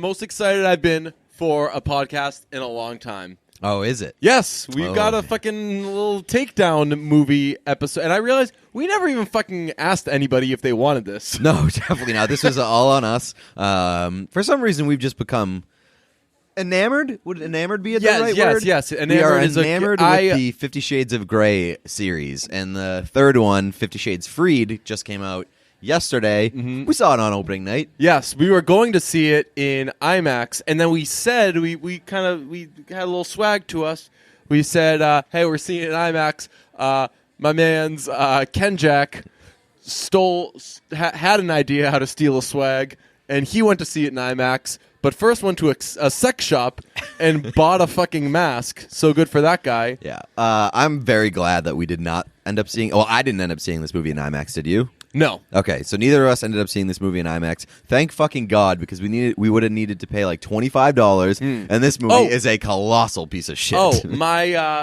most excited I've been for a podcast in a long time. Oh, is it? Yes, we've got a fucking little takedown movie episode, and I realized we never even fucking asked anybody if they wanted this. No, definitely not. This was all on us. For some reason, we've just become enamored. Would enamored be the right word? Yes. We are enamored with the 50 Shades of Grey series, and the third one, 50 Shades Freed, just came out yesterday. We saw it on opening night. Yes, we were going to see it in IMAX, and then we said we had a little swag to us. We said, "Hey, we're seeing it in IMAX." My man's Ken Jack had an idea how to steal a swag, and he went to see it in IMAX. But first went to a sex shop and bought a fucking mask. So good for that guy. Yeah, I'm very glad that we did not end up seeing. Well, I didn't end up seeing this movie in IMAX. Did you? No. Okay, so neither of us ended up seeing this movie in IMAX. Thank fucking God, because we would have needed to pay like $25, and this movie is a colossal piece of shit. Oh,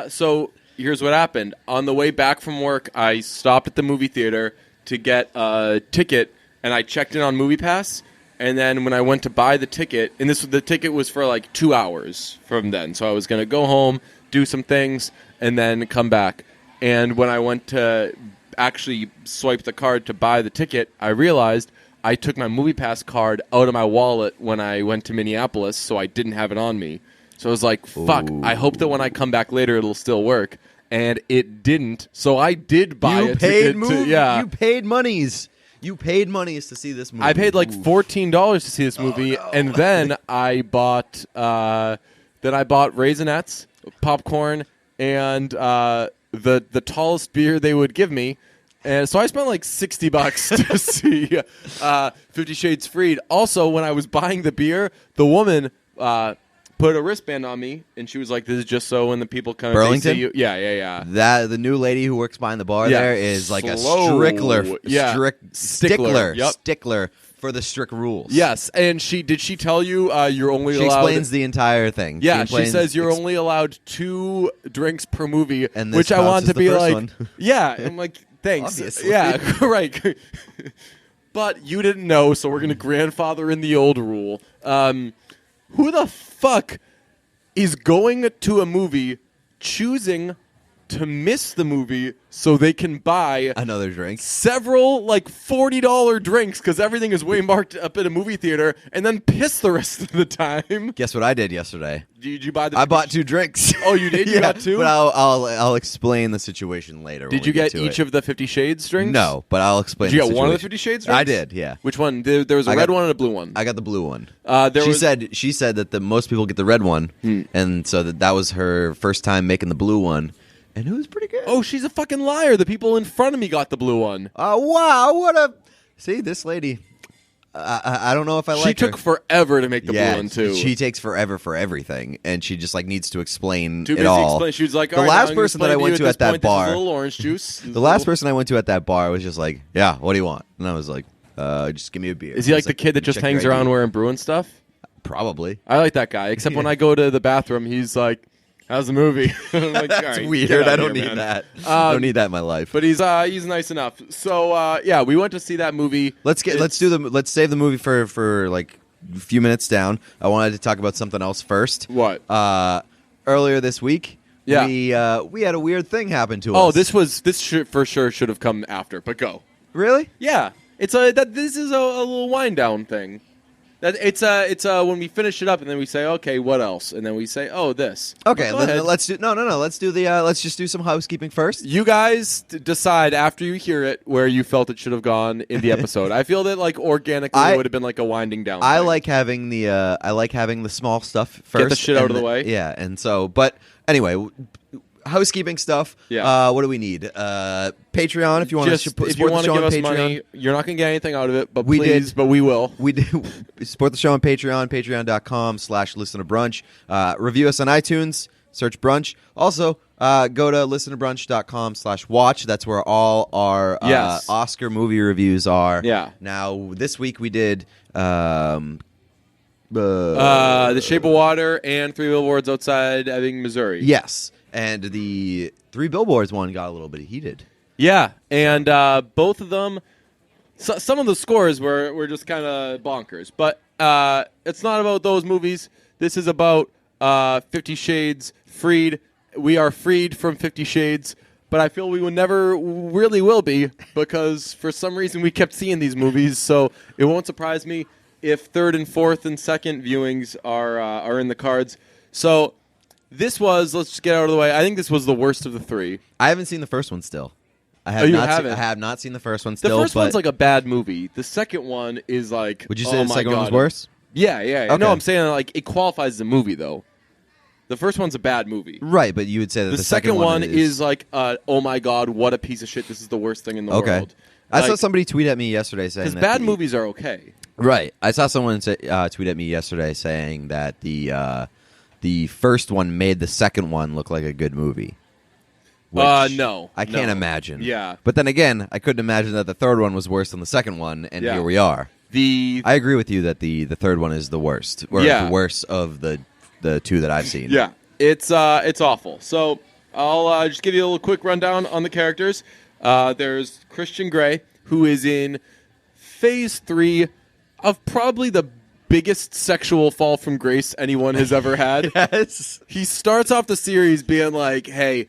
so here's what happened. On the way back from work, I stopped at the movie theater to get a ticket, and I checked in on MoviePass, and then when I went to buy the ticket, and the ticket was for like 2 hours from then, so I was going to go home, do some things, and then come back. And when I went to actually swipe the card to buy the ticket, I realized I took my MoviePass card out of my wallet when I went to Minneapolis, so I didn't have it on me. So I was like, fuck, I hope that when I come back later it'll still work. And it didn't, so I did buy a ticket. You paid monies. You paid monies to see this movie. I paid like $14 to see this movie, and then I bought Raisinets, popcorn, and the tallest beer they would give me. And so I spent like $60 to see 50 Shades Freed. Also, when I was buying the beer, the woman put a wristband on me, and she was like, "This is just so when the people come Burlington? see you." Yeah. The new lady who works behind the bar there is like a stickler for the strict rules. Yes, and did she tell you you're only allowed? She explains the entire thing. Yeah, she says you're only allowed 2 drinks per movie, and which I want to be like, one. yeah, I'm like, thanks. Obviously. Yeah, right. But you didn't know, so we're going to grandfather in the old rule. Who the fuck is going to a movie choosing to miss the movie so they can buy another drink, several like $40 drinks because everything is way marked up at a movie theater, and then piss the rest of the time? Guess what I did yesterday? Did you buy I bought 2 drinks. Oh, you did? You got 2? But I'll explain the situation later. Did you get each of the 50 Shades drinks? No, but I'll explain. Did you get one of the 50 Shades drinks? I did. Yeah. Which one? There was a red one and a blue one. I got the blue one. She said that the most people get the red one, and so that was her first time making the blue one. And it was pretty good. Oh, she's a fucking liar. The people in front of me got the blue one. Oh, wow. See, this lady. I don't know if I like her. She took forever to make the blue one, too. She takes forever for everything, and she just needs to explain Too it busy all. explaining. She was like, the last person that I went to at that bar. A little orange juice. The last person I went to at that bar was just like, yeah, what do you want? And I was like, just give me a beer. Is he like the kid that just hangs around wearing Bruin stuff? Probably. I like that guy, except when I go to the bathroom, he's like, how's the movie? I'm like, that's right, weird. I don't need that. I don't need that in my life. But he's nice enough. So we went to see that movie. Let's save the movie for like a few minutes down. I wanted to talk about something else first. What? Earlier this week, we had a weird thing happen to us. Oh, this for sure should have come after. But go. Really? Yeah. This is a little wind down thing. It's when we finish it up and then we say, okay, what else? And then we say, oh, this. Okay, let's do let's just do some housekeeping first. You guys decide after you hear it where you felt it should have gone in the episode. I feel that like organically it would have been like a winding down. I like having the small stuff first. Get the shit out of the way. Yeah, and so but anyway, housekeeping stuff. Yeah. What do we need? Patreon, if you want to support the show on Patreon. Money, you're not going to get anything out of it, but but we will. We do support the show on Patreon, patreon.com/listentobrunch. Review us on iTunes, search brunch. Also, go to listentobrunch.com/watch. That's where all our Oscar movie reviews are. Yeah. Now, this week we did The Shape of Water and 3 Billboards Outside Ebbing, Missouri. Yes. And the 3 Billboards one got a little bit heated. Yeah, and both of them, some of the scores were just kind of bonkers. But it's not about those movies. This is about 50 Shades freed. We are freed from 50 Shades, but I feel we will never really will be because for some reason we kept seeing these movies. So it won't surprise me if third and fourth and second viewings are in the cards. So this was, let's just get out of the way. I think this was the worst of the three. I haven't seen the first one still. I have not seen the first one still. The first one's like a bad movie. The second one is like, would you say the second one was worse? Yeah. Okay. No, I'm saying like it qualifies as a movie though. The first one's a bad movie. Right, but you would say that the second one is like, oh my god, what a piece of shit. This is the worst thing in the world. I saw somebody tweet at me yesterday saying that bad movies are okay. Right. I saw someone tweet at me yesterday saying that the first one made the second one look like a good movie. No. I can't imagine. Yeah. But then again, I couldn't imagine that the third one was worse than the second one, and here we are. I agree with you that the third one is the worst. Or the worst of the two that I've seen. Yeah. It's awful. So I'll just give you a little quick rundown on the characters. There's Christian Grey, who is in phase 3 of probably the biggest sexual fall from grace anyone has ever had. Yes. He starts off the series being like, hey,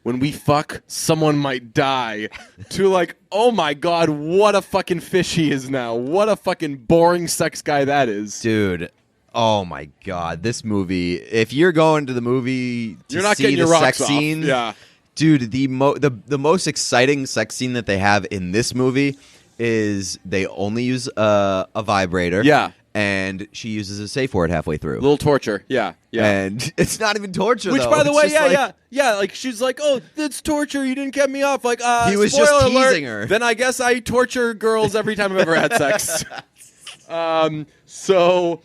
when we fuck, someone might die. To like, oh my god, what a fucking fish he is now. What a fucking boring sex guy that is. Dude, oh my god, this movie, if you're going to the movie to you're not see getting the your sex rocks scene, off. Yeah. Dude, the most exciting sex scene that they have in this movie is they only use a vibrator. Yeah. And she uses a safe word halfway through. A little torture. Yeah. And it's not even torture, Which, though. by the way, like, like she's like, oh, it's torture. You didn't get me off. Like, he was spoiler just alert, teasing her. Then I guess I torture girls every time I've ever had sex. So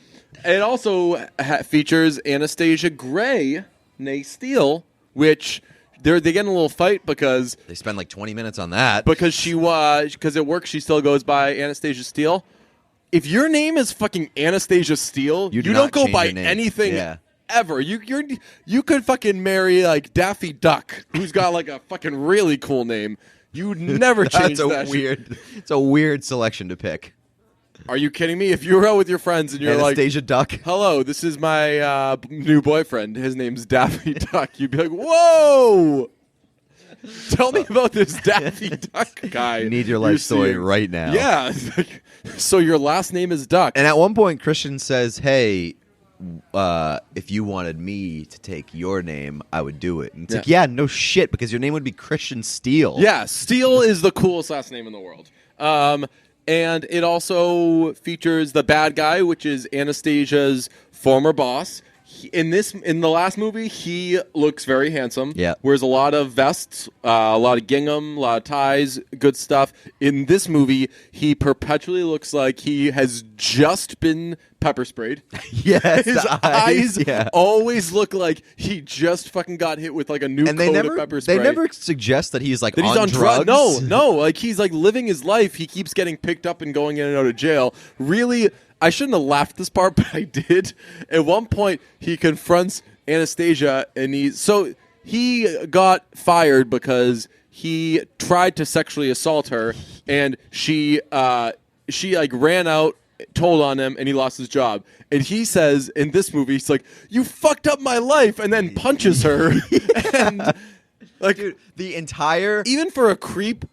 it also features Anastasia Gray, née Steele, which they get in a little fight because they spend like 20 minutes on that because at work she still goes by Anastasia Steele. If your name is fucking Anastasia Steele, you don't go by anything ever. You could fucking marry like Daffy Duck, who's got like a fucking really cool name. You'd never change that. It's a weird selection to pick. Are you kidding me? If you were out with your friends and you're Anastasia Duck. Hello, this is my new boyfriend. His name's Daffy Duck. You'd be like, whoa! Tell me about this Daffy Duck guy. You need your life story right now. Yeah. So your last name is Duck. And at one point, Christian says, hey, if you wanted me to take your name, I would do it. And it's like, yeah, no shit, because your name would be Christian Steele. Yeah, Steele is the coolest last name in the world. And it also features the bad guy, which is Anastasia's former boss. In the last movie, he looks very handsome. Yeah. Wears a lot of vests, a lot of gingham, a lot of ties, good stuff. In this movie, he perpetually looks like he has just been pepper sprayed. Yes. His eyes always look like he just fucking got hit with like a new coat of pepper spray. They never suggest that he's like that he's on drugs. No, like he's like living his life. He keeps getting picked up and going in and out of jail. Really, I shouldn't have laughed this part, but I did. At one point, he confronts Anastasia, and he got fired because he tried to sexually assault her, and she like ran out, told on him, and he lost his job. And he says in this movie, he's like, "You fucked up my life," and then punches her. And like, dude, the entire even for a creep.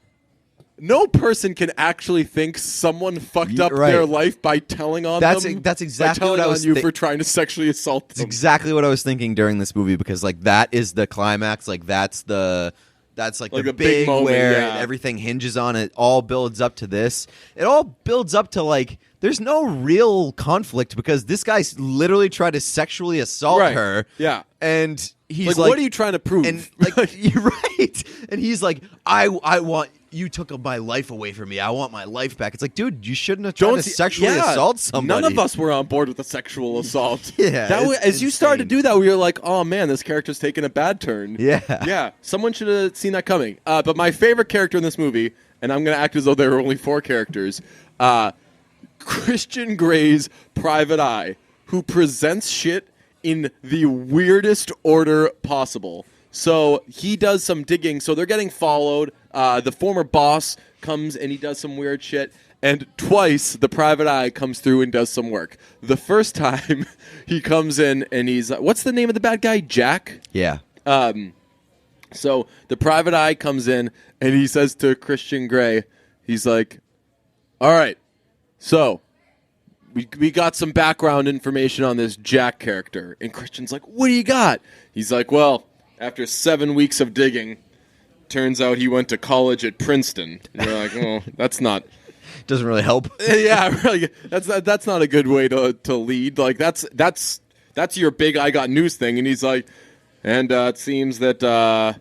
No person can actually think someone fucked up their life by telling on them. That's exactly by what I was telling on you for trying to sexually assault them. That's exactly what I was thinking during this movie, because like that is the climax. Like that's the big moment where everything hinges on. It all builds up to this. It all builds up to like there's no real conflict because this guy literally tried to sexually assault her. Yeah, and he's like, "What are you trying to prove?" And like, you're right. And he's like, "I want." You took my life away from me. I want my life back. It's like, dude, you shouldn't have tried to sexually assault somebody. None of us were on board with a sexual assault. As you started to do that, we were like, oh man, this character's taking a bad turn. Yeah. Someone should have seen that coming. But my favorite character in this movie, and I'm going to act as though there are only 4 characters, Christian Grey's private eye, who presents shit in the weirdest order possible. So he does some digging. So they're getting followed. The former boss comes and he does some weird shit. And twice, the private eye comes through and does some work. The first time, he comes in and he's... what's the name of the bad guy? Jack? Yeah. So the private eye comes in and he says to Christian Grey, he's like, all right, so we got some background information on this Jack character. And Christian's like, what do you got? He's like, well, after 7 weeks of digging, turns out he went to college at Princeton. And you're like, well, that's not... Doesn't really help. Yeah, really. That's not a good way to lead. Like that's your big I got news thing. And he's like, and it seems that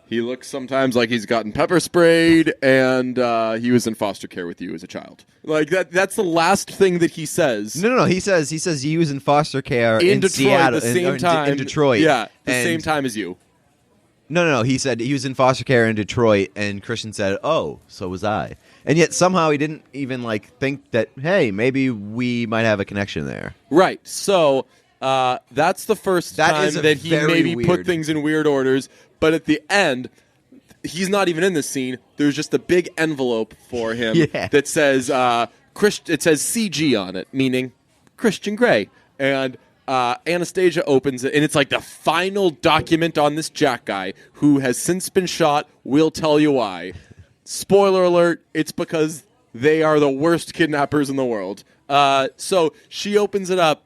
he looks sometimes like he's gotten pepper sprayed, and he was in foster care with you as a child. Like that's the last thing that he says. No. He says he was in foster care in Detroit, Seattle, the same time in Detroit. Yeah, the same time as you. No. He said he was in foster care in Detroit, and Christian said, "Oh, so was I." And yet somehow he didn't even think that, hey, maybe we might have a connection there. Right. So that's the first time that he maybe weird. put things in weird orders. But at the end, he's not even in the scene. There's just a big envelope for him that says it says CG on it, meaning Christian Grey. And Anastasia opens it, and it's like the final document on this Jack guy who has since been shot. We'll tell you why. Spoiler alert, it's because they are the worst kidnappers in the world. So she opens it up,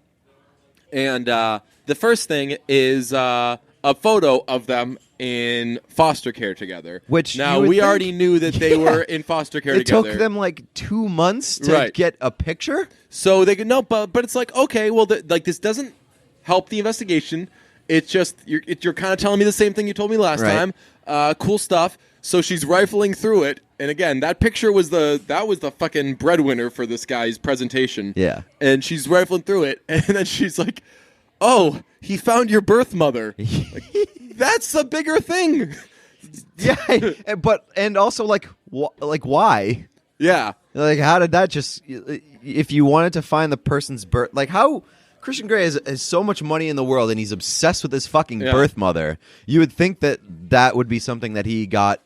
and the first thing is a photo of them in foster care together. Which now we already knew that they were in foster care together. It took them 2 months to get a picture? So they could but it's like, okay, well, this doesn't help the investigation. It's just, you're kind of telling me the same thing you told me last time. Cool stuff. So she's rifling through it, and again, that picture was the fucking breadwinner for this guy's presentation. Yeah. And she's rifling through it, and then she's like, "Oh, he found your birth mother." That's a bigger thing. Yeah, and also why? Yeah. How did that just? If you wanted to find the person's birth, how Christian Grey has so much money in the world, and he's obsessed with his fucking birth mother. You would think that would be something that he got.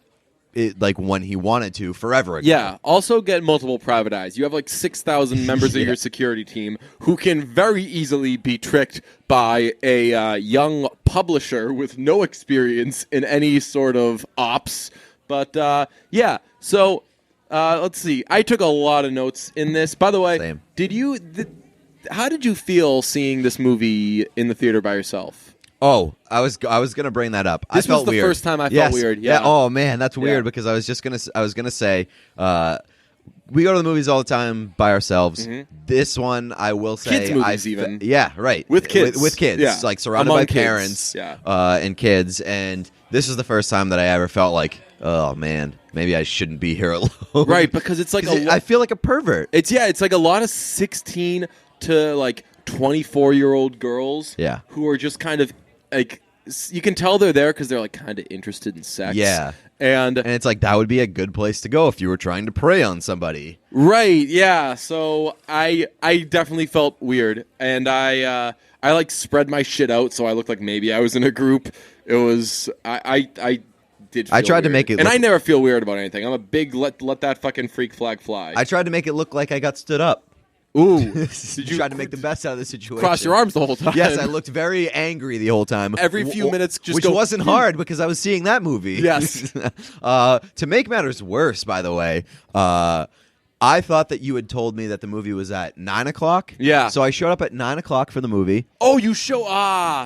When he wanted to forever ago. Yeah. Also get multiple private eyes. You have 6,000 members of your security team who can very easily be tricked by a young publisher with no experience in any sort of ops. But yeah. So let's see. I took a lot of notes in this. By the way, Same. How did you feel seeing this movie in the theater by yourself? Oh, I was gonna bring that up. This I felt was the weird. first time I felt weird. Yeah. Oh man, that's weird because I was gonna say we go to the movies all the time by ourselves. Mm-hmm. This one, I will say, kids movies even. Yeah, right. With kids, with kids, surrounded by parents, yeah. And kids. And this is the first time that I ever felt oh man, maybe I shouldn't be here alone. Right, because it's I feel like a pervert. It's a lot of 16 to 24-year-old girls. Yeah. Who are just kind of you can tell they're there because they're kind of interested in sex. Yeah. And it's that would be a good place to go if you were trying to prey on somebody. Right, yeah. So I definitely felt weird. And I spread my shit out so I looked like maybe I was in a group. It was I did feel I tried weird. to make it and look, I never feel weird about anything. I'm a big let that fucking freak flag fly. I tried to make it look like I got stood up. Ooh. Did you try to make the best out of the situation? Cross your arms the whole time. Yes, I looked very angry the whole time. Every few minutes, which wasn't hard because I was seeing that movie. Yes. To make matters worse, by the way, I thought that you had told me that the movie was at 9 o'clock. Yeah. So I showed up at 9 o'clock for the movie. Oh, you show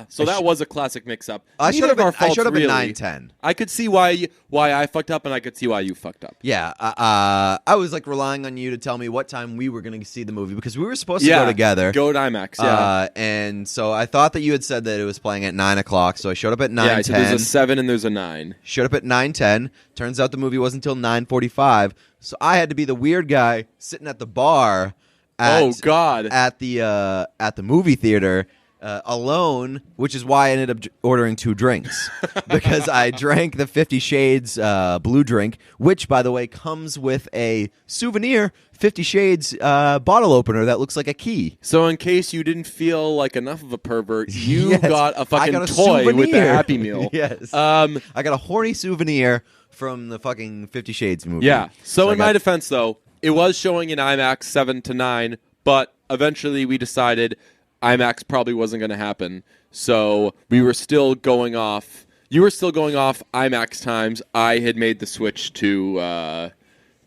So that was a classic mix-up. I showed up at really. 9:10. I could see why I fucked up, and I could see why you fucked up. Yeah. I was relying on you to tell me what time we were going to see the movie because we were supposed to go together. Go to IMAX. Yeah. And so I thought that you had said that it was playing at 9 o'clock. So I showed up at 9:10. Yeah. So there's a 7 and there's a 9. Showed up at 9:10. Turns out the movie wasn't until 9:45. So I had to be the weird guy sitting at the bar. At the movie theater alone, which is why I ended up ordering 2 drinks because I drank the 50 Shades blue drink, which, by the way, comes with a souvenir 50 Shades bottle opener that looks like a key. So in case you didn't feel like enough of a pervert, you got a fucking toy souvenir with the Happy Meal. Yes. I got a horny souvenir from the fucking 50 Shades movie. Yeah. So in my defense, though, it was showing in IMAX 7 to 9, but eventually we decided IMAX probably wasn't going to happen. So we were still going off. You were still going off IMAX times. I had made the switch to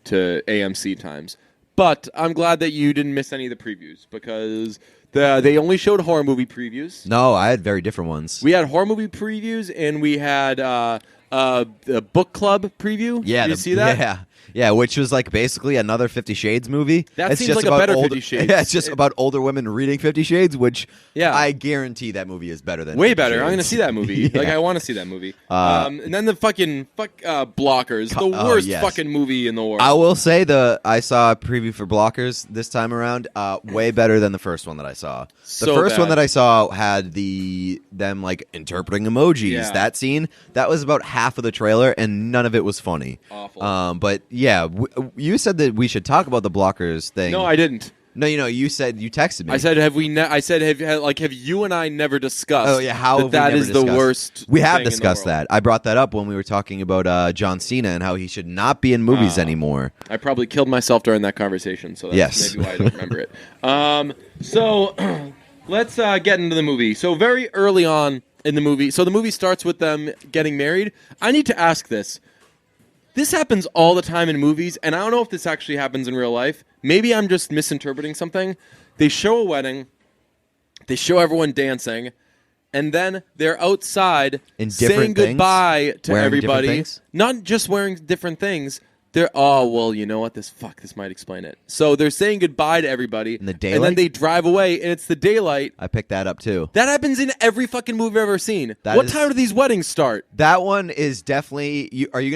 AMC times. But I'm glad that you didn't miss any of the previews because they only showed horror movie previews. No, I had very different ones. We had horror movie previews, and we had the book club preview. Yeah, did you see that? Yeah, which was like basically another 50 Shades movie. That it's seems just like a about better older, 50 Shades. Yeah, it's just about older women reading 50 Shades, which Yeah. I guarantee that movie is better than Way 50 better. Shades. I'm going to see that movie. Yeah. Like, I want to see that movie. And then the fucking Blockers, the worst yes. fucking movie in the world. I will say I saw a preview for Blockers this time around. Way better than the first one that I saw. The So first bad. one that I saw had them like interpreting emojis. Yeah. That scene, that was about half of the trailer, and none of it was funny. Awful. But yeah, you said that we should talk about the Blockers thing. No, I didn't. No, you said you texted me. I said, have you and I never discussed? Oh yeah, how have that we is never the discussed? worst. We have thing in the discussed world. that. I brought that up when we were talking about John Cena and how he should not be in movies anymore. I probably killed myself during that conversation, so that's Yes. maybe why I don't remember it. So let's get into the movie. So very early on in the movie, so the movie starts with them getting married. I need to ask this. This happens all the time in movies, and I don't know if this actually happens in real life. Maybe I'm just misinterpreting something. They show a wedding, they show everyone dancing, and then they're outside In saying different things? goodbye to Wearing everybody. different things? Not just wearing different things. They're you know what? This might explain it. So they're saying goodbye to everybody, In the and daylight? then they drive away, and it's the daylight. I picked that up too. That happens in every fucking movie I've ever seen. That What is- time do these weddings start? That one is definitely. Were you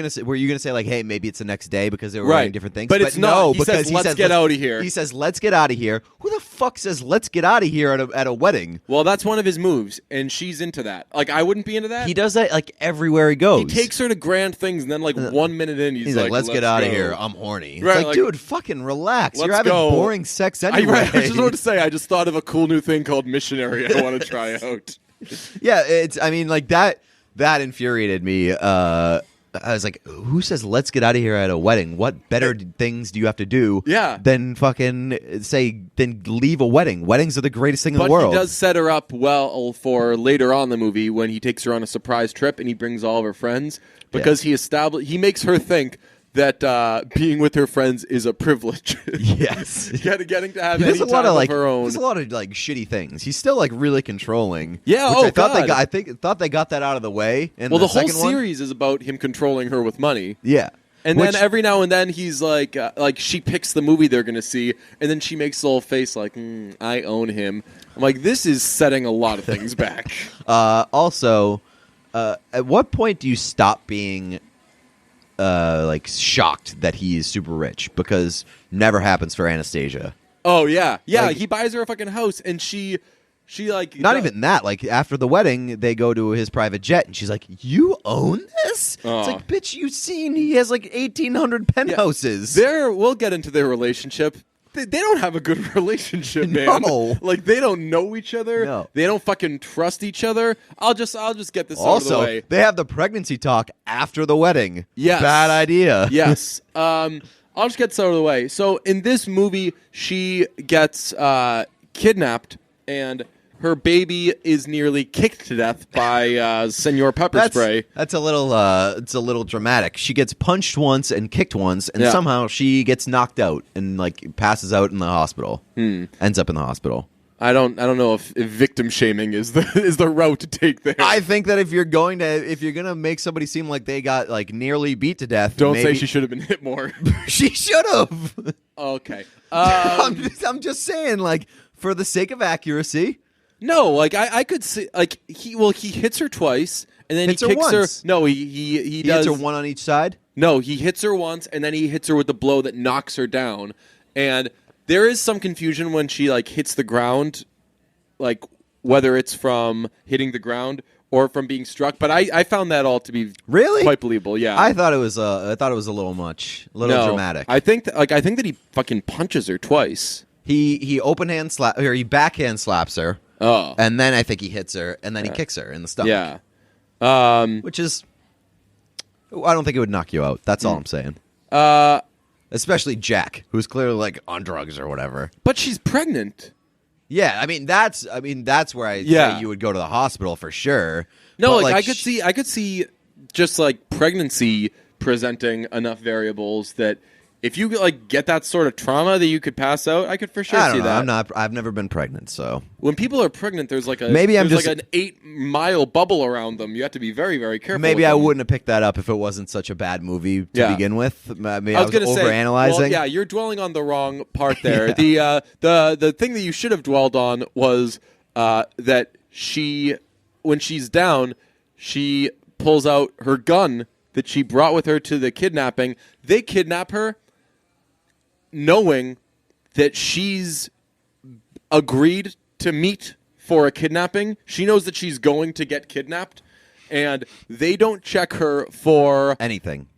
gonna say like, hey, maybe it's the next day because they were Right. wearing different things? But it's not. No, He because says, "Let's get outta here." He says, "Let's get out of here." Who the fuck says, "Let's get out of here" at a wedding? Well, that's one of his moves, and she's into that. Like, I wouldn't be into that. He does that like everywhere he goes. He takes her to grand things, and then like 1 minute in, He's like, "Let's get out of go." here. I'm horny." It's Right, like, dude, fucking relax. You're let's having go. boring sex anyway. I just wanted to say, I just thought of a cool new thing called missionary. I want to try out. Yeah, I mean, like that infuriated me. I was like, who says let's get out of here at a wedding? What better things do you have to do Yeah. than than leave a wedding? Weddings are the greatest thing in But the world. he does set her up well for later on in the movie when he takes her on a surprise trip and he brings all of her friends because he makes her think that being with her friends is a privilege. Yes. Getting to have He any does a time lot of of her own. There's a lot of like shitty things. He's still like really controlling. Yeah, which oh, I thought God. I thought they got that out of the way. In Well, the whole second one. series is about him controlling her with money. Yeah. And Which- then every now and then he's like she picks the movie they're going to see, and then she makes a little face like, I own him. I'm like, this is setting a lot of things back. Also, at what point do you stop being like shocked that he is super rich? Because never happens for Anastasia. Oh, yeah. Yeah, Like- he buys her a fucking house, and she like... Not even that. Like after the wedding, they go to his private jet, and she's like, "You own this?" Oh. It's like, bitch, you've seen he has like 1,800 penthouses. We'll get into their relationship. They don't have a good relationship, man. No. Like, they don't know each other. No. They don't fucking trust each other. I'll just get this out of the Also, way. they have the pregnancy talk after the wedding. Yes. Bad idea. Yes. I'll just get this out of the way. So in this movie, she gets kidnapped, and her baby is nearly kicked to death by Senor Pepper Spray. That's a little it's a little dramatic. She gets punched once and kicked once, and Yeah. somehow she gets knocked out and like passes out in the hospital. Ends up in the hospital. I don't know if victim shaming is the route to take there. I think that if you're gonna make somebody seem like they got like nearly beat to death, don't maybe say she should have been hit more. she should have. Okay. I'm just saying, like, for the sake of accuracy. No, like I could see, like he hits her twice, and then Hits he her kicks once. her. No, he He does hits her one on each side. No, he hits her once, and then he hits her with the blow that knocks her down. And there is some confusion when she like hits the ground, like whether it's from hitting the ground or from being struck. But I found that all to be Really? quite believable. Yeah, I thought it was a little much, a little No, dramatic. I think that he fucking punches her twice. He open hand slap or he backhand slaps her. Oh, And then I think he hits her, and then he kicks her in the stomach. yeah. Which is, I don't think it would knock you out. That's all I'm saying. Especially Jack, who's clearly like on drugs or whatever. But she's pregnant. Yeah, I mean that's where I say you would go to the hospital for sure. No, But, I could see just like pregnancy presenting enough variables that if you like get that sort of trauma that you could pass out, I could for sure see that. I've never been pregnant, so when people are pregnant, there's like like an 8-mile bubble around them. You have to be very, very careful. Maybe I wouldn't have picked that up if it wasn't such a bad movie to begin with. Maybe I was overanalyzing. Well, yeah, you're dwelling on the wrong part there. The thing that you should have dwelled on was that when she's down, she pulls out her gun that she brought with her to the kidnapping. They kidnap her knowing that she's agreed to meet for a kidnapping. She knows that she's going to get kidnapped, and they don't check her for anything.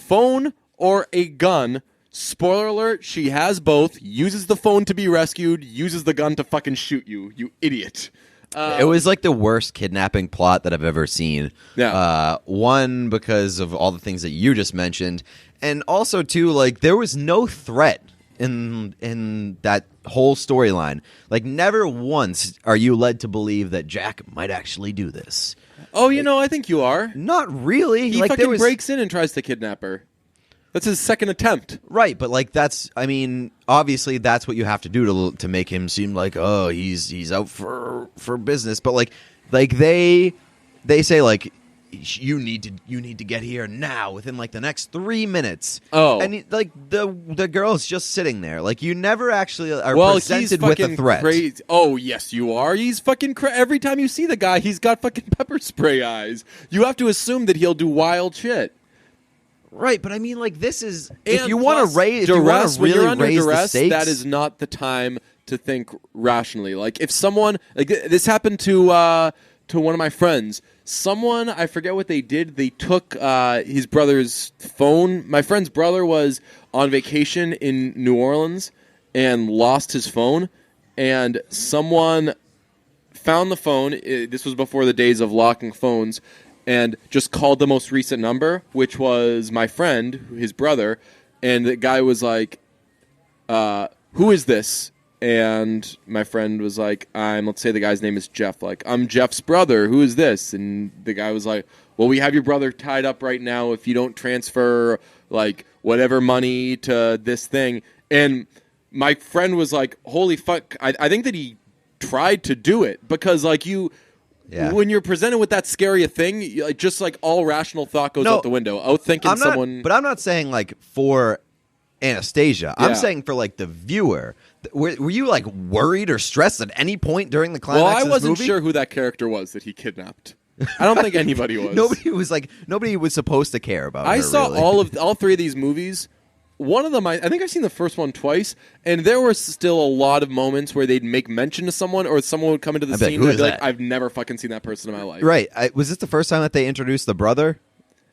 Phone or a gun. Spoiler alert, she has both, uses the phone to be rescued, uses the gun to fucking shoot you, you idiot. It was like the worst kidnapping plot that I've ever seen. Yeah. One, because of all the things that you just mentioned, and also two, like there was no threat in that whole storyline. Like never once are you led to believe that Jack might actually do this. Oh, I think you are. Not really. He fucking breaks in and tries to kidnap her. That's his second attempt. Right, but like obviously that's what you have to do to make him seem like, oh, he's out for business. But like they say like you need to get here now within like the next 3 minutes. Oh, and like the girl's just sitting there. Like you never actually are presented with a threat. Crazy. Oh yes, you are. He's fucking every time you see the guy, he's got fucking pepper spray eyes. You have to assume that he'll do wild shit. Right, but I mean, like, this is... And if you want to raise... Duress, when you're under raise duress, the stakes, that is not the time to think rationally. Like, if someone... Like, this happened to one of my friends. Someone, I forget what they did, they took his brother's phone. My friend's brother was on vacation in New Orleans and lost his phone. And someone found the phone. This was before the days of locking phones. And just called the most recent number, which was my friend, his brother. And the guy was like, who is this? And my friend was like, let's say the guy's name is Jeff. Like, I'm Jeff's brother. Who is this? And the guy was like, well, we have your brother tied up right now if you don't transfer, like, whatever money to this thing. And my friend was like, holy fuck. I think that he tried to do it because, like, yeah. When you're presented with that scary a thing, just like all rational thought goes out the window. Someone. But I'm not saying like for Anastasia. Yeah. I'm saying for like the viewer. Were you like worried or stressed at any point during the climax? Well, I of this wasn't movie? sure who that character was that he kidnapped. I don't think anybody was. Nobody was supposed to care about. I her, saw really. all three of these movies. One of them, I think I've seen the first one twice, and there were still a lot of moments where they'd make mention to someone, or someone would come into the scene and I'd be like, I've never fucking seen that person in my life. Right. Was this the first time that they introduced the brother?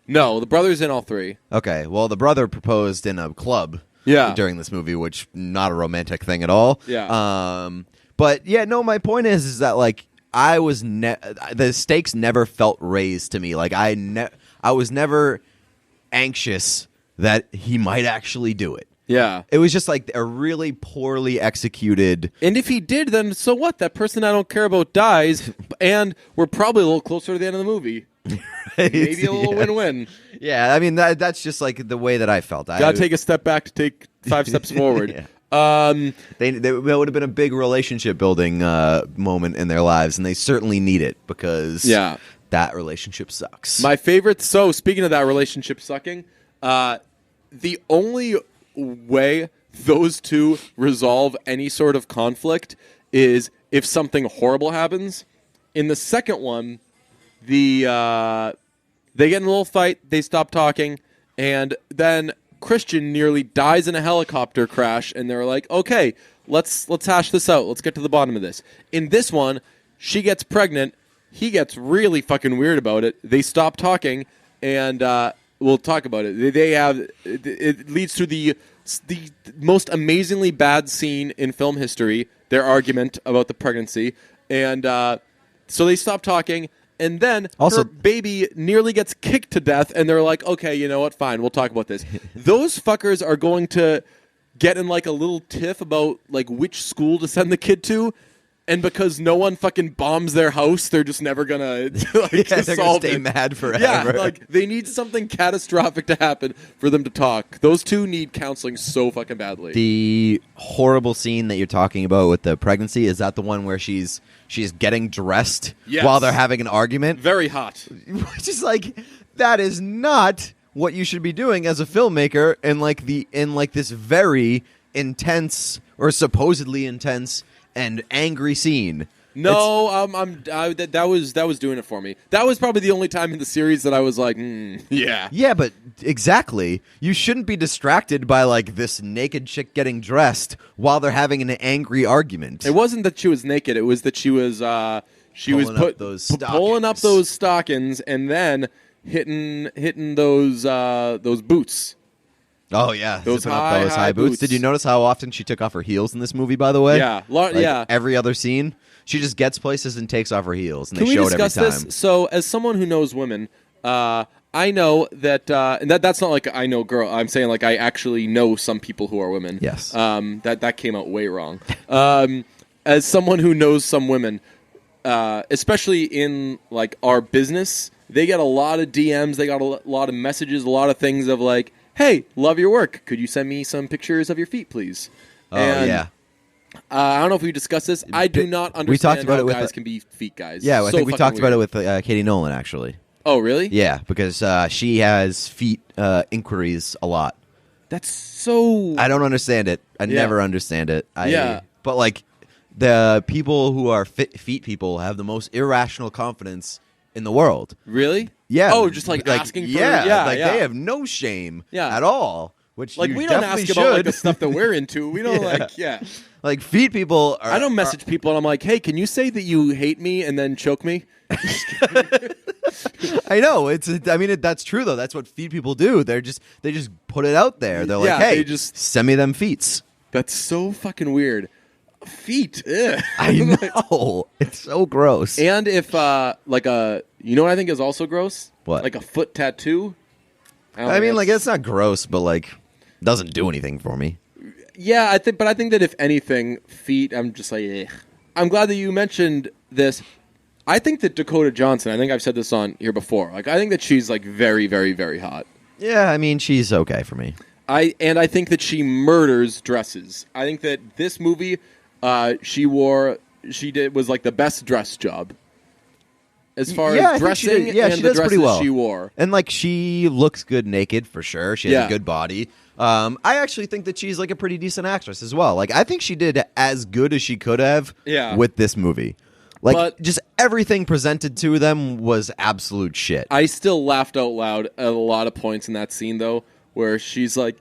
No, the brother's in all three. Okay. Well, the brother proposed in a club during this movie, which not a romantic thing at all. Yeah. But, yeah, no, my point is that, like, I was the stakes never felt raised to me. Like, I was never anxious that he might actually do it. Yeah. It was just like a really poorly executed... And if he did, then so what? That person I don't care about dies, and we're probably a little closer to the end of the movie. Maybe a little win-win. Yeah, I mean, that's just like the way that I felt. Gotta take a step back to take 5 steps forward. Yeah. That would have been a big relationship building moment in their lives, and they certainly need it because that relationship sucks. My favorite... So, speaking of that relationship sucking... the only way those two resolve any sort of conflict is if something horrible happens. In the second one, they get in a little fight, they stop talking, and then Christian nearly dies in a helicopter crash, and they're like, okay, let's hash this out. Let's get to the bottom of this. In this one, she gets pregnant. He gets really fucking weird about it. They stop talking, and... we'll talk about it. It leads to the most amazingly bad scene in film history, their argument about the pregnancy. And so they stop talking, And then Also- her baby nearly gets kicked to death, and they're like, okay, you know what, fine, we'll talk about this. Those fuckers are going to get in like a little tiff about like which school to send the kid to, and because no one fucking bombs their house, they're just never gonna like, Yeah, they're gonna solve stay it. mad forever. Yeah, like they need something catastrophic to happen for them to talk. Those two need counseling so fucking badly. The horrible scene that you're talking about with the pregnancy, is that the one where she's getting dressed Yes. while they're having an argument? Very hot. Which is like, that is not what you should be doing as a filmmaker in like this very intense or supposedly intense and angry scene. No, that was doing it for me. That was probably the only time in the series that I was like, yeah. Yeah, but exactly. You shouldn't be distracted by like this naked chick getting dressed while they're having an angry argument. It wasn't that she was naked. It was that she was Pulling up those pulling up stockings. those stockings and then hitting those boots. Oh yeah, Those zipping up those high high boots. boots. Did you notice how often she took off her heels in this movie? By the way, Yeah, Like, yeah. Every other scene, she just gets places and takes off her heels, and Can they we show it every discuss time. this? So, as someone who knows women, I know that, and that's not like I know girl. I'm saying like I actually know some people who are women. Yes. That came out way wrong. As someone who knows some women, especially in like our business, they get a lot of DMs. They got a lot of messages, a lot of things of like, "Hey, love your work. Could you send me some pictures of your feet, please?" Oh And, yeah, I don't know if we discussed this. I do not understand we talked about how it with guys can be feet guys. yeah. I So think we fucking talked about weird. it with Katie Nolan actually. Oh, really? Yeah, because she has feet inquiries a lot. That's so. I don't understand it. I Yeah. never understand it. Yeah. But like the people who are feet people have the most irrational confidence in the world. Really? Yeah. Oh, just like asking for. Yeah. Yeah. They have no shame Yeah. at all. Which Like you we don't definitely ask about like should. the stuff that we're into. We don't Yeah. like. Yeah. Like feet people are. I don't message people and I'm like, hey, can you say that you hate me and then choke me? I know I mean, that's true though. That's what feet people do. They just put it out there. They're like, Yeah, hey, they just- send me them feets. That's so fucking weird. Feet. Ugh. I know. It's so gross. And if like you know what I think is also gross? What? Like a foot tattoo. I mean, like it's not gross, but like doesn't do anything for me. Yeah, I think that if anything, feet. I'm just like, eh. I'm glad that you mentioned this. I think that Dakota Johnson. I think I've said this on here before. Like, I think that she's like very, very, very hot. Yeah, I mean, she's okay for me. I think that she murders dresses. I think that this movie, she did was like the best dress job. As far Yeah, I as think she dressing did. Yeah, and she the does pretty dresses well. she wore. And like she looks good naked for sure. She has Yeah. a good body. I actually think that she's like a pretty decent actress as well. Like I think she did as good as she could have Yeah. with this movie. Like But- just everything presented to them was absolute shit. I still laughed out loud at a lot of points in that scene, though, where she's like,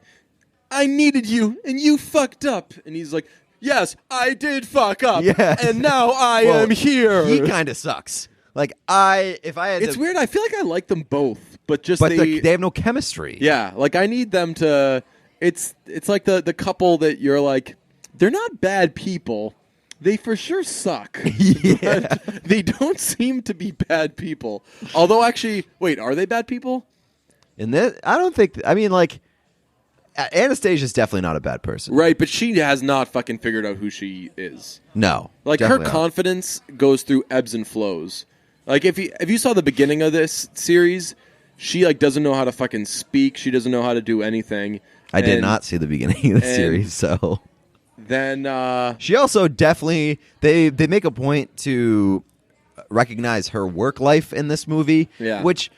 I needed you, and you fucked up. And he's like, yes, I did fuck up. Yeah. And now I Well, am here. He kind of sucks. Like if I had It's to, weird. I feel like I like them both, but just but they they have no chemistry. yeah, like I need them to. It's like the couple that you're like, they're not bad people. They for sure suck. Yeah. But they don't seem to be bad people. Although, actually, wait, are they bad people? And this, I don't think. I mean, like Anastasia's definitely not a bad person. Right, but she has not fucking figured out who she is. No, Like her definitely not. confidence goes through ebbs and flows. Like if you saw the beginning of this series, she like doesn't know how to fucking speak. She doesn't know how to do anything. I did And not see the beginning of the and- series, so Then she also definitely they make a point to recognize her work life in this movie. Yeah. Which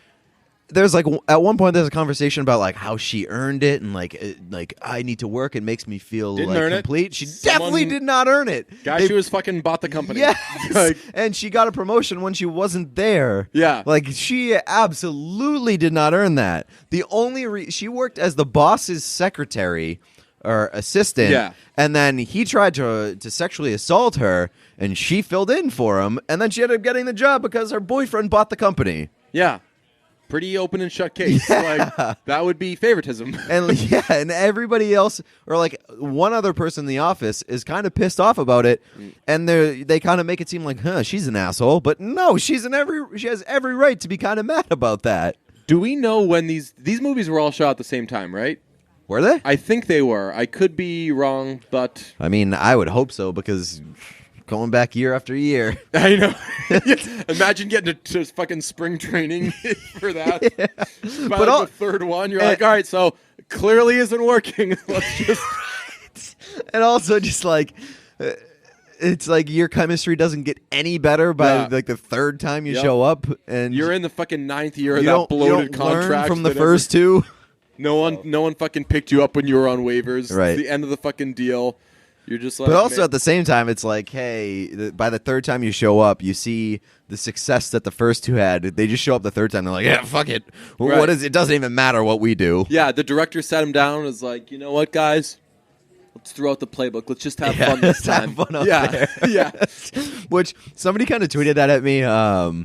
there's like at one point there's a conversation about like how she earned it and like I need to work. It makes me feel Didn't like earn it. complete. She Someone- definitely did not earn it. guy, They- she was fucking bought the company. Yes, Like, and she got a promotion when she wasn't there. Yeah. like she absolutely did not earn that. The only she worked as the boss's secretary or assistant. Yeah. and then he tried to sexually assault her, and she filled in for him, and then she ended up getting the job because her boyfriend bought the company. yeah. pretty open and shut case. Like that would be favoritism. And everybody else, or like one other person in the office, is kind of pissed off about it, and they kind of make it seem like, she's an asshole, but no, she has every right to be kind of mad about that. Do we know when these movies were all shot at the same time? Right? Were they? I think they were. I could be wrong, but I mean, I would hope so because. Going back year after year. I know. Imagine getting to fucking spring training for that. Yeah. By the third one, you're like, all right, so clearly isn't working. Let's just... And also just like... It's like your chemistry doesn't get any better by like the third time you show up. And you're in the fucking 9th year of that bloated contract. Learn from the first two. No one fucking picked you up when you were on waivers. Right. It's the end of the fucking deal. You're just like, but also at the same time, it's like, hey, by the third time you show up, you see the success that the first two had. They just show up the third time. They're like, yeah, fuck it. Right. What is it? Doesn't even matter what we do. Yeah, the director sat him down and was like, you know what, guys? Let's throw out the playbook. Let's just have fun this time. Have fun up there. Yeah. Which somebody kind of tweeted that at me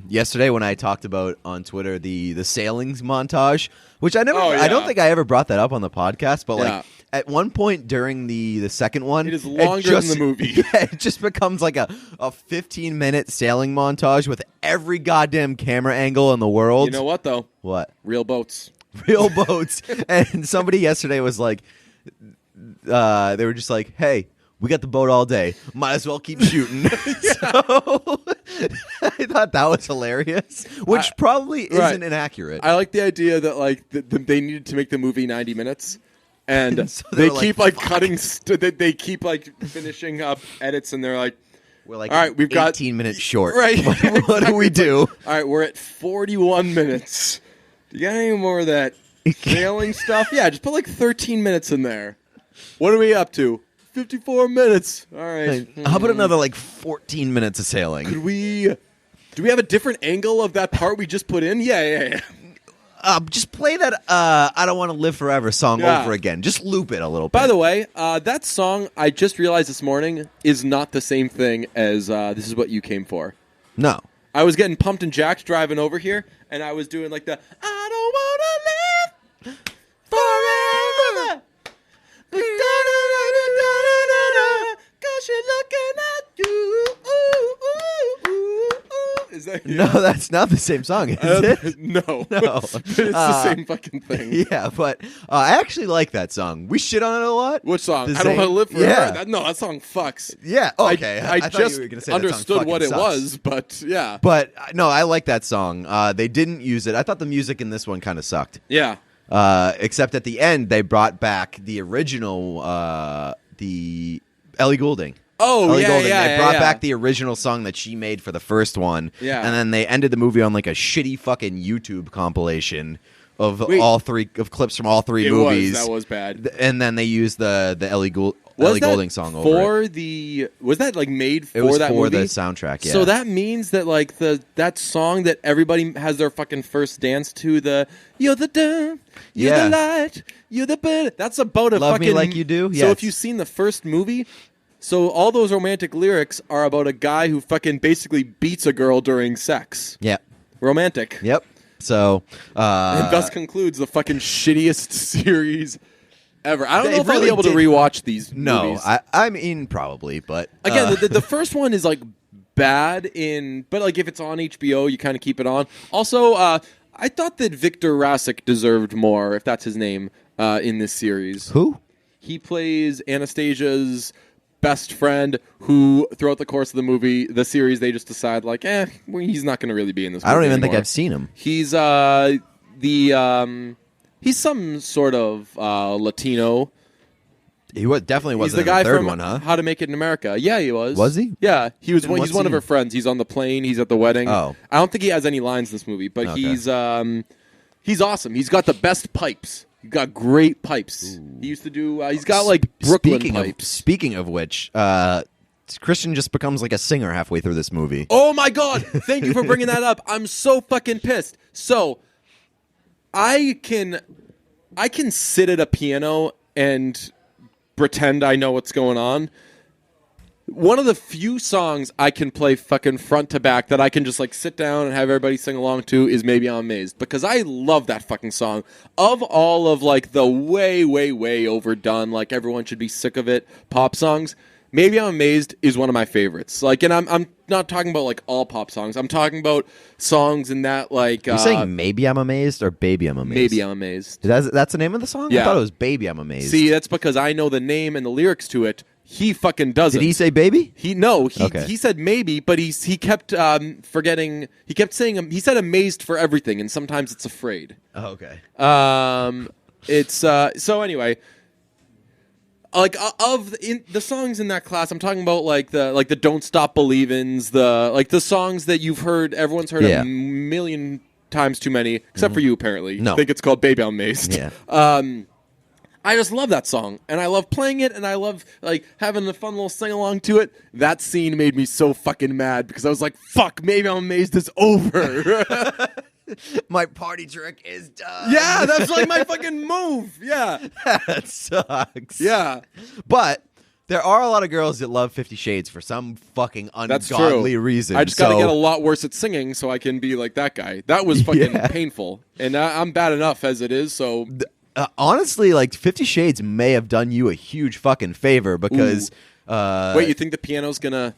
yesterday when I talked about on Twitter the sailings montage, which I don't think I ever brought that up on the podcast, but like at one point during the second one, it is longer than the movie. Yeah, it just becomes like a 15-minute sailing montage with every goddamn camera angle in the world. You know what though? What? Real boats. Real boats. And somebody yesterday was like, they were just like, hey, we got the boat all day. Might as well keep shooting. So I thought that was hilarious, which probably isn't inaccurate. I like the idea that like they needed to make the movie 90 minutes. And so they keep like cutting. They keep like finishing up edits, and they're like, "We're like, all right, we've 18 minutes short. Right? What do we do? All right, we're at 41 minutes. Do you got any more of that sailing stuff? Yeah, just put like 13 minutes in there. What are we up to? 54 minutes. All right. How about another like 14 minutes of sailing? Do we have a different angle of that part we just put in? Yeah. Just play that I Don't Want to Live Forever song over again. Just loop it a little bit. By the way, that song, I just realized this morning, is not the same thing as This Is What You Came For. No. I was getting pumped and jacked driving over here, and I was doing like the I don't want to live forever. Cause you're looking at you. Is that No, that's not the same song, is it? No. But it's the same fucking thing. Yeah, but I actually like that song. We shit on it a lot. Which song? I Don't Want to Live Forever. Yeah. That song fucks. Yeah, okay. I thought just you were gonna say understood what it sucks. was, but yeah. But no, I like that song. They didn't use it. I thought the music in this one kind of sucked. Yeah. Except at the end, they brought back the original, the Ellie Goulding. Oh, Ellie yeah, Goulding. yeah, They brought yeah. back the original song that she made for the first one. Yeah. And then they ended the movie on like a shitty fucking YouTube compilation of clips from all three movies. That was bad. And then they used the Ellie Goulding song over it. Was that like made for that movie? It was for the soundtrack, yeah. So that means that like that song that everybody has their fucking first dance to, the you're the dawn, you're the light, you're the bird. That's about a Love fucking Me Like You Do. So Yes. if you've seen the first movie, so all those romantic lyrics are about a guy who fucking basically beats a girl during sex. Yeah. Romantic. Yep. So and thus concludes the fucking shittiest series ever. I don't know if really I'll be able to rewatch these movies. I mean probably, but Again, the first one is like bad but like if it's on HBO, you kind of keep it on. Also, I thought that Victor Rasik deserved more, if that's his name, in this series. Who? He plays Anastasia's best friend, who throughout the course of the series, they just decide like, he's not going to really be in this movie I don't even anymore. think I've seen him. He's he's some sort of Latino. He definitely wasn't He's the guy in the third from one, huh? How to Make It in America. Yeah, he was. Was he? Yeah, he was. In what He's one of scene? her friends. He's on the plane. He's at the wedding. Oh. I don't think he has any lines in this movie, but Okay. he's awesome. He's got the best pipes. He's got great pipes. Ooh. He used to do. He's got like Brooklyn pipes. Speaking of which, Christian just becomes like a singer halfway through this movie. Oh my god! Thank you for bringing that up. I'm so fucking pissed. So, I can sit at a piano and pretend I know what's going on. one of the few songs I can play fucking front to back that I can just like sit down and have everybody sing along to is Maybe I'm Amazed, because I love that fucking song. Of all of like the way, way, way overdone, like everyone should be sick of it pop songs, Maybe I'm Amazed is one of my favorites. Like, and I'm not talking about like all pop songs. I'm talking about songs in that like. You're saying Maybe I'm Amazed or Baby I'm Amazed? Maybe I'm Amazed. That's the name of the song? Yeah. I thought it was Baby I'm Amazed. See, that's because I know the name and the lyrics to it. He fucking doesn't. Did he say baby? He said maybe, but he kept forgetting. He kept saying he said amazed for everything, and sometimes it's afraid. Oh, okay. It's so anyway. Like the songs in that class, I'm talking about like the Don't Stop Believins', the songs that you've heard, everyone's heard a million times too many, except for you apparently. No. I think it's called Baby I'm Amazed. Yeah. I just love that song, and I love playing it, and I love like having a fun little sing along to it. That scene made me so fucking mad because I was like, "Fuck, Maybe I'm Amazed is over." My party trick is done. Yeah, that's like my fucking move. Yeah, that sucks. Yeah, but there are a lot of girls that love 50 Shades for some fucking ungodly reason. I just got to get a lot worse at singing so I can be like that guy. That was fucking painful, and I'm bad enough as it is. So. Honestly, like 50 Shades may have done you a huge fucking favor because. Wait, you think the piano's gonna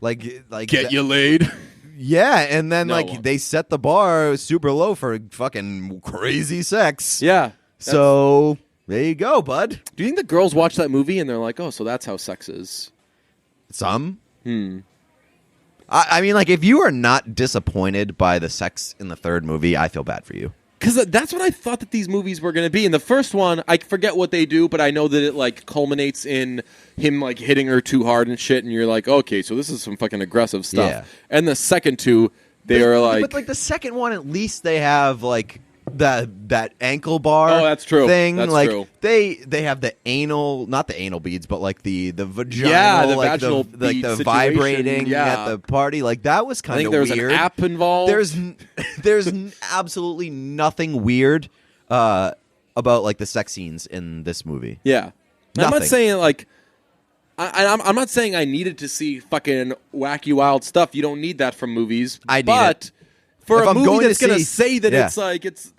like get you laid? Yeah, and then No. like they set the bar super low for fucking crazy sex. Yeah. So there you go, bud. Do you think the girls watch that movie and they're like, "Oh, so that's how sex is"? Some. I mean, like if you are not disappointed by the sex in the third movie, I feel bad for you. Because that's what I thought that these movies were going to be. In the first one, I forget what they do, but I know that it like culminates in him like hitting her too hard and shit, and you're like, okay, so this is some fucking aggressive stuff. Yeah. And the second two, they are like... But like the second one, at least they have like that ankle bar. Oh, that's true. Thing. That's like true. They have the anal, not the anal beads, but like the vaginal, Yeah, the like vaginal the bead the situation, vibrating yeah. at the party. Like that was I kind think of there was weird. an app involved. There's absolutely nothing weird about like the sex scenes in this movie. Yeah. Nothing. I'm not saying like... I'm not saying I needed to see fucking wacky wild stuff. You don't need that from movies. I need but it. for If a I'm movie going that's to going to see- say that yeah. it's like it's...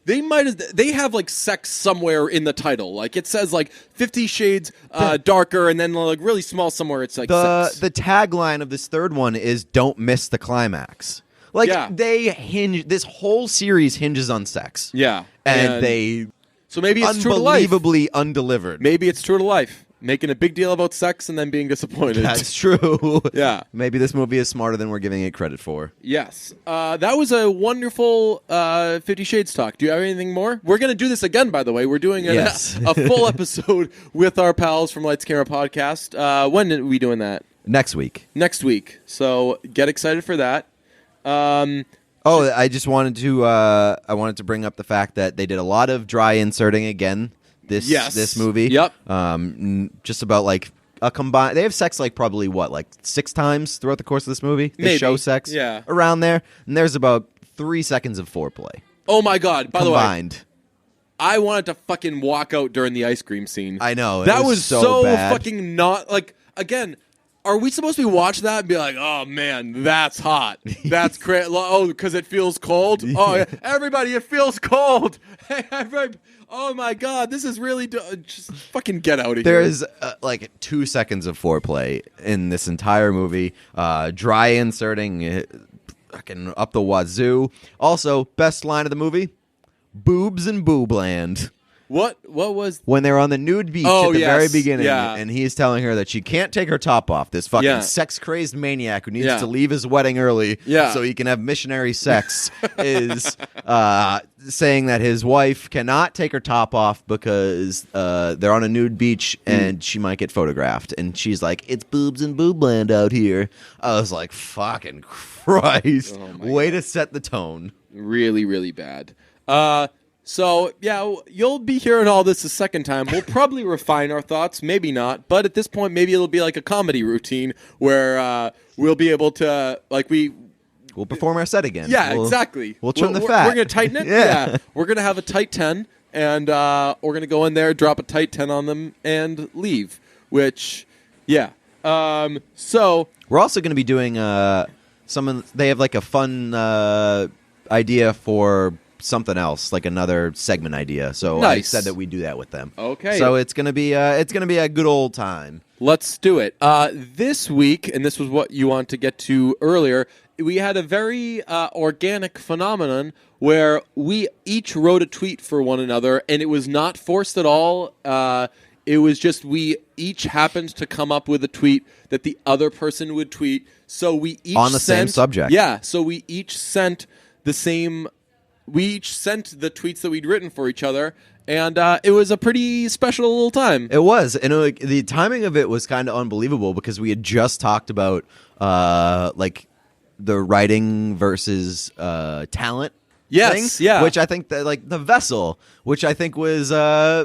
They have like sex somewhere in the title. Like it says like 50 Shades darker, and then like really small somewhere it's like sex. The tagline of this third one is "Don't miss the climax." Like Yeah. they hinge. This whole series hinges on sex. Yeah. and they So maybe it's true to life. unbelievably undelivered. Maybe it's true to life. Making a big deal about sex and then being disappointed. That's true. Yeah. Maybe this movie is smarter than we're giving it credit for. Yes. That was a wonderful 50 Shades talk. Do you have anything more? We're going to do this again, by the way. We're doing a full episode with our pals from Lights Camera Podcast. When are we doing that? Next week. Next week. So get excited for that. I just wanted to bring up the fact that they did a lot of dry inserting again this movie. Yep. Just about like a combined. They have sex like probably like 6 times throughout the course of this movie. They Maybe. show sex. Yeah. Around there, and there's about 3 seconds of foreplay Oh my God. By the way, combined. I wanted to fucking walk out during the ice cream scene. I know. That was so bad. fucking not like again. Are we supposed to be watch that and be like, oh man, that's hot, that's crazy? Oh, because it feels cold. Oh, yeah. Everybody, it feels cold. Hey, everybody. Oh my God, this is really just fucking get out of here. There's like 2 seconds of foreplay in this entire movie. Dry inserting, fucking up the wazoo. Also, best line of the movie: boobs and boobland. What was When they're on the nude beach Oh, at the yes. very beginning, Yeah. and he's telling her that she can't take her top off. This fucking Yeah. sex-crazed maniac who needs Yeah. to leave his wedding early Yeah. so he can have missionary sex is saying that his wife cannot take her top off because they're on a nude beach and she might get photographed. And she's like, "It's boobs and boobland out here." I was like, fucking Christ. Oh, my Way to set the tone. really, really bad. So, yeah, you'll be hearing all this a second time. We'll probably refine our thoughts, maybe not. But at this point, maybe it'll be like a comedy routine where we'll be able to, like, We'll perform our set again. Yeah, We'll- exactly. We'll trim the We're fat. going to tighten it? Yeah. We're going to have a tight 10, and we're going to go in there, drop a tight 10 on them, and leave. Which, yeah. So we're also going to be doing they have like a fun idea for something else, like another segment idea. So I Nice. said that we do that with them. Okay. So it's gonna be a good old time. Let's do it. This week, and this was what you wanted to get to earlier, we had a very organic phenomenon where we each wrote a tweet for one another, and it was not forced at all. It was just we each happened to come up with a tweet that the other person would tweet. So we each On the same subject. Yeah. So we each sent the same. We each sent the tweets that we'd written for each other, and it was a pretty special little time. It was, and the timing of it was kind of unbelievable because we had just talked about like the writing versus talent. Yes, thing, yeah. Which I think that like the vessel, which I think was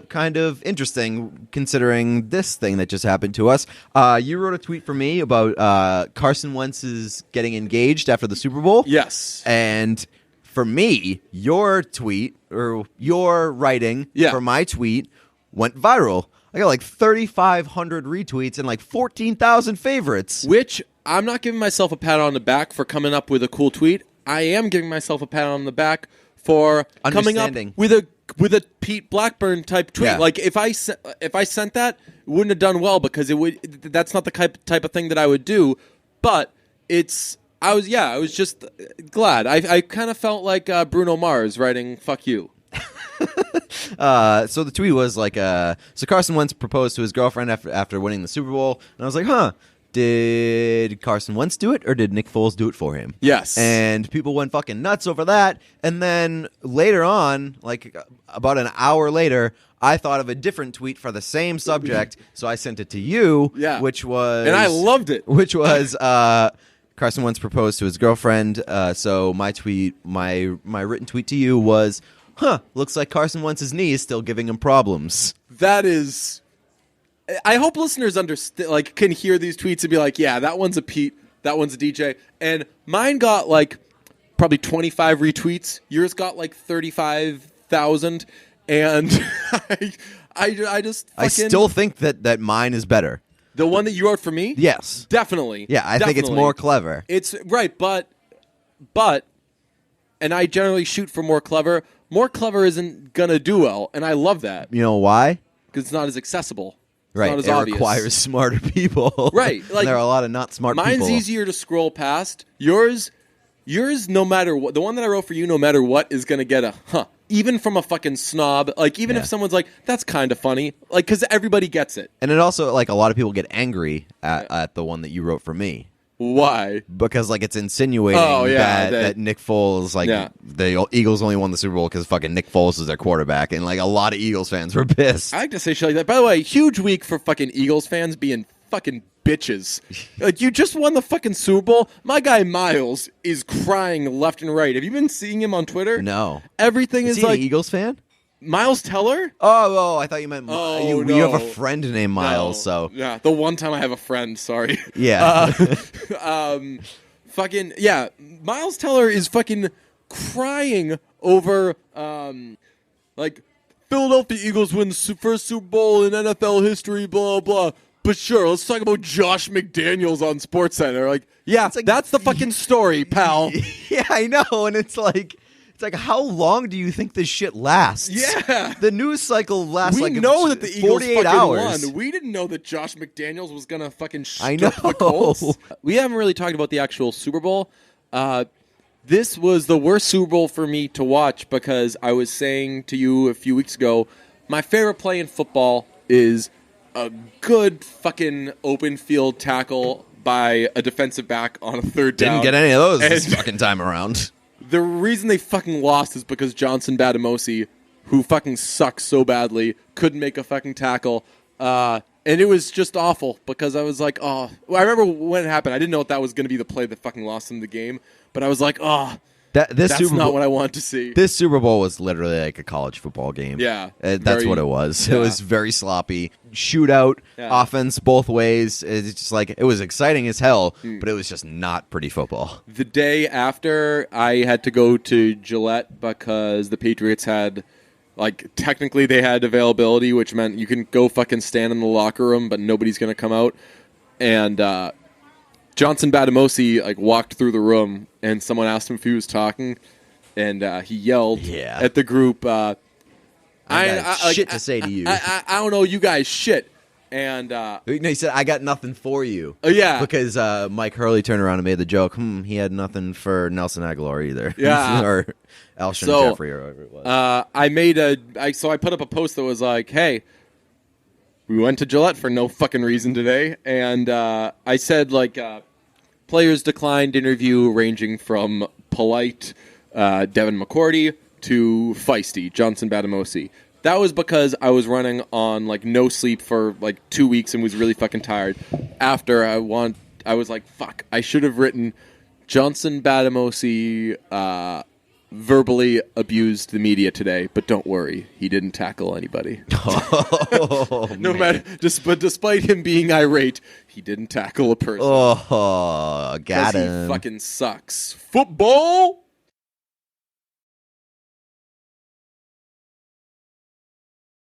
kind of interesting considering this thing that just happened to us. You wrote a tweet for me about Carson Wentz's getting engaged after the Super Bowl. Yes, and for me, your tweet or your writing for my tweet went viral. I got like 3,500 retweets and like 14,000 favorites. Which I'm not giving myself a pat on the back for coming up with a cool tweet. I am giving myself a pat on the back for coming up with a Pete Blackburn type tweet. Yeah. Like if I sent that, it wouldn't have done well because that's not the type of thing that I would do. But I was just glad. I kind of felt like Bruno Mars writing "fuck you." So the tweet was like, so Carson Wentz proposed to his girlfriend after winning the Super Bowl, and I was like, huh. Did Carson Wentz do it, or did Nick Foles do it for him? Yes. And people went fucking nuts over that. And then later on, like about an hour later, I thought of a different tweet for the same subject, so I sent it to you, which was... And I loved it. Which was... Carson Wentz proposed to his girlfriend, so my written tweet to you was, looks like Carson Wentz's knee is still giving him problems. That is... I hope listeners can hear these tweets and be like, yeah, that one's a Pete, that one's a DJ. And mine got like probably 25 retweets. Yours got like 35,000. And I still think that mine is better. The one that you wrote for me? Yes. Definitely. Yeah, I think it's more clever. It's right, but and I generally shoot for more clever. More clever isn't gonna do well, and I love that. You know why? Because it's not as accessible. It's right. not as it obvious. Requires smarter people. Right. Like, there are a lot of not smart people. Mine's easier to scroll past. Yours, no matter what, the one that I wrote for you, no matter what, is gonna get a even from a fucking snob. Like, even if someone's like, that's kind of funny, like, because everybody gets it. And it also, like, a lot of people get angry at the one that you wrote for me. Why? Because, like, it's insinuating that Nick Foles, like, the Eagles only won the Super Bowl because fucking Nick Foles is their quarterback, and, like, a lot of Eagles fans were pissed. I like to say shit like that. By the way, huge week for fucking Eagles fans being fucking bitches. Like, you just won the fucking Super Bowl. My guy Miles is crying left and right. Have you been seeing him on Twitter? No. Everything is he like an Eagles fan? Miles Teller? Oh, I thought you meant you have a friend named Miles. No. So yeah, the one time I have a friend. Sorry. Yeah. Fucking yeah. Miles Teller is fucking crying over like Philadelphia Eagles win first Super Bowl in NFL history. Blah blah. But sure, let's talk about Josh McDaniels on SportsCenter. Like, yeah, that's the fucking story, pal. Yeah, I know, and it's like, how long do you think this shit lasts? Yeah. The news cycle lasts we like know that the Eagles 48 fucking hours. won. We didn't know that Josh McDaniels was going to fucking I strip know. the Colts. We haven't really talked about the actual Super Bowl. This was the worst Super Bowl for me to watch because I was saying to you a few weeks ago, my favorite play in football is a good fucking open field tackle by a defensive back on a third down. Didn't get any of those this fucking time around. The reason they fucking lost is because Johnson Badamosi, who fucking sucks so badly, couldn't make a fucking tackle. And it was just awful because I was like, oh. Well, I remember when it happened. I didn't know if that was going to be the play that fucking lost them the game. But I was like, oh, that's not what I wanted to see. This Super Bowl was literally like a college football game. Yeah. That's what it was. Yeah. It was very sloppy. Shootout, offense both ways. It's just like, it was exciting as hell, but it was just not pretty football. The day after, I had to go to Gillette because the Patriots had, like, technically they had availability, which meant you can go fucking stand in the locker room, but nobody's going to come out. and Johnson Badamosi like walked through the room, and someone asked him if he was talking, and he yelled at the group, I got shit to say to you. I don't know you guys shit. And no, he said, I got nothing for you. Oh, yeah. Because Mike Hurley turned around and made the joke, he had nothing for Nelson Aguilar either. Yeah. Or Alshon Jeffrey or whatever it was. I put up a post that was like, hey, we went to Gillette for no fucking reason today. And I said, like, players declined interview ranging from polite Devin McCourty to feisty Johnson Badamosi. That was because I was running on like no sleep for like 2 weeks and was really fucking tired. After I was like, fuck, I should have written Johnson Badamosi verbally abused the media today, but don't worry, he didn't tackle anybody. But despite him being irate, he didn't tackle a person. Oh, got him. He fucking sucks. Football.